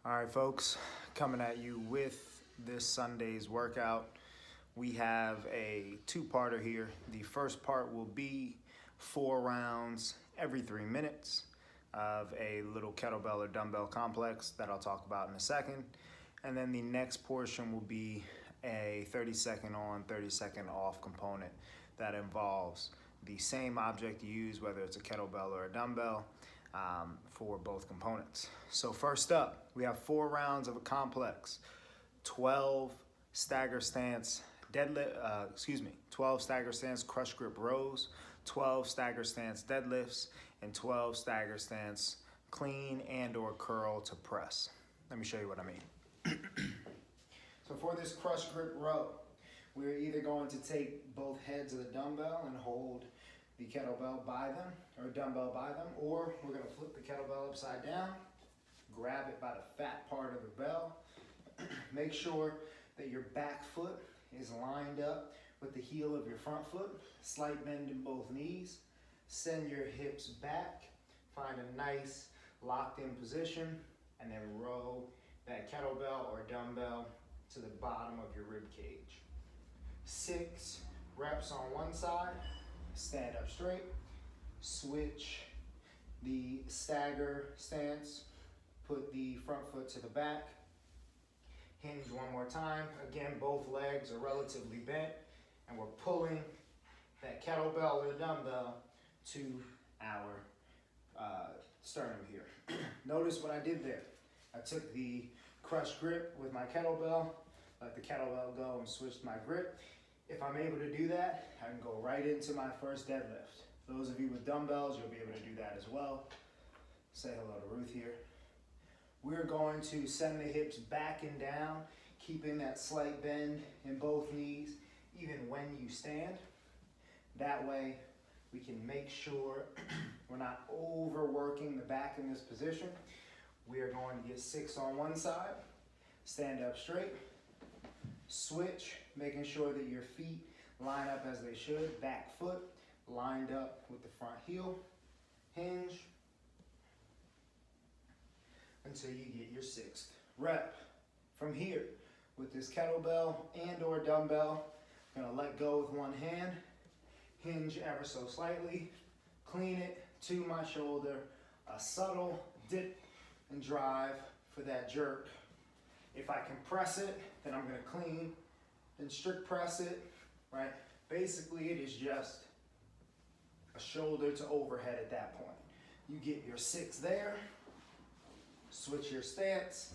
All right, folks, coming at you with this Sunday's workout. We have a two-parter here. The first part will be 4 rounds every 3 minutes of a little kettlebell or dumbbell complex that I'll talk about in a second. And then the next portion will be a 30-second on, 30-second off component that involves the same object you use, whether it's a kettlebell or a dumbbell, for both components. So first up, we have 4 rounds of a complex, 12 stagger stance deadlift, 12 stagger stance crush grip rows, 12 stagger stance deadlifts, and 12 stagger stance clean and or curl to press. Let me show you what I mean. So for this crush grip row, we're either going to take both heads of the dumbbell and hold the kettlebell by them, or dumbbell by them, or we're going to flip the kettlebell upside down, grab it by the fat part of the bell. Make sure that your back foot is lined up with the heel of your front foot, slight bend in both knees. Send your hips back, find a nice locked in position, and then row that kettlebell or dumbbell to the bottom of your rib cage. 6 reps on one side, stand up straight, switch the stagger stance, put the front foot to the back, hinge one more time. Again, both legs are relatively bent, and we're pulling that kettlebell or dumbbell to our sternum here. Notice what I did there. I took the crush grip with my kettlebell, let the kettlebell go and switched my grip. If I'm able to do that, I can go right into my first deadlift. Those of you with dumbbells, you'll be able to do that as well. Say hello to Ruth here. We're going to send the hips back and down, keeping that slight bend in both knees, even when you stand. That way, we can make sure we're not overworking the back in this position. We are going to get 6 on one side, stand up straight, switch, making sure that your feet line up as they should, back foot lined up with the front heel, hinge, until you get your 6th rep. From here, with this kettlebell and or dumbbell, I'm gonna let go with one hand, hinge ever so slightly, clean it to my shoulder, a subtle dip and drive for that jerk. If I can press it, then I'm gonna clean, then strict press it, right? Basically, it is just a shoulder to overhead at that point. You get your 6 there, switch your stance,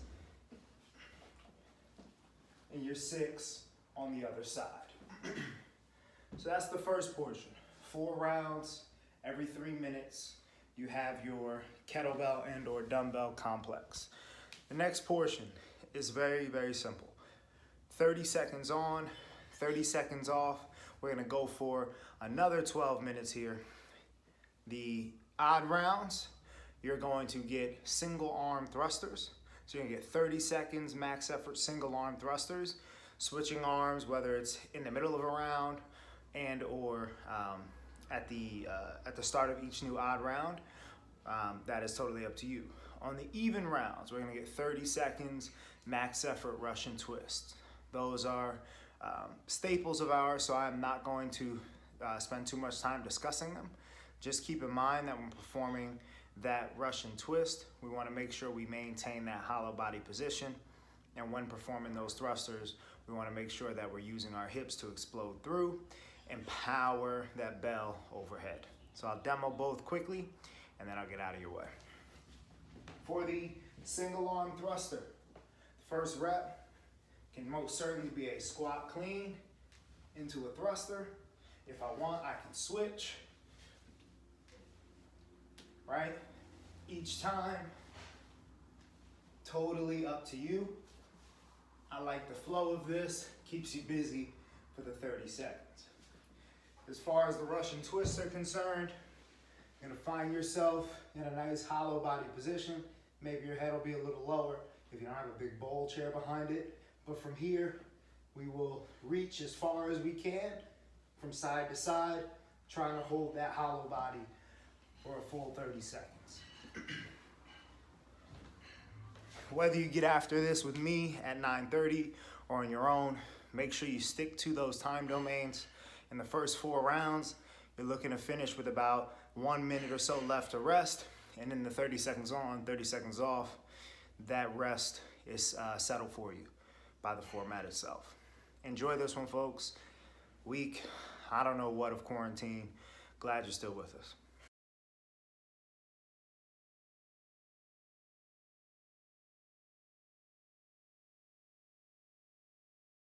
and your 6 on the other side. So that's the first portion. 4 rounds every 3 minutes. You have your kettlebell and or dumbbell complex. The next portion is very, very simple. 30 seconds on, 30 seconds off. We're gonna go for another 12 minutes here. The odd rounds, you're going to get single arm thrusters. So you're gonna get 30 seconds max effort single arm thrusters. Switching arms, whether it's in the middle of a round and or at the start of each new odd round, that is totally up to you. On the even rounds, we're gonna get 30 seconds max effort Russian twists. Those are staples of ours, so I'm not going to spend too much time discussing them. Just keep in mind that when performing that Russian twist, we want to make sure we maintain that hollow body position. And when performing those thrusters, we want to make sure that we're using our hips to explode through and power that bell overhead. So I'll demo both quickly, and then I'll get out of your way. For the single arm thruster, first rep can most certainly be a squat clean into a thruster. If I want, I can switch, right? Each time, totally up to you. I like the flow of this, keeps you busy for the 30 seconds. As far as the Russian twists are concerned, you're gonna find yourself in a nice hollow body position. Maybe your head will be a little lower if you don't have a big bowl chair behind it. But from here, we will reach as far as we can from side to side, trying to hold that hollow body for a full 30 seconds. whether you get after this with me at 9:30 or on your own, make sure you stick to those time domains. In the first 4 rounds, you're looking to finish with about 1 minute or so left to rest. And in the 30 seconds on, 30 seconds off, that rest is settled for you by the format itself. Enjoy this one, folks. Week, I don't know what of quarantine. Glad you're still with us.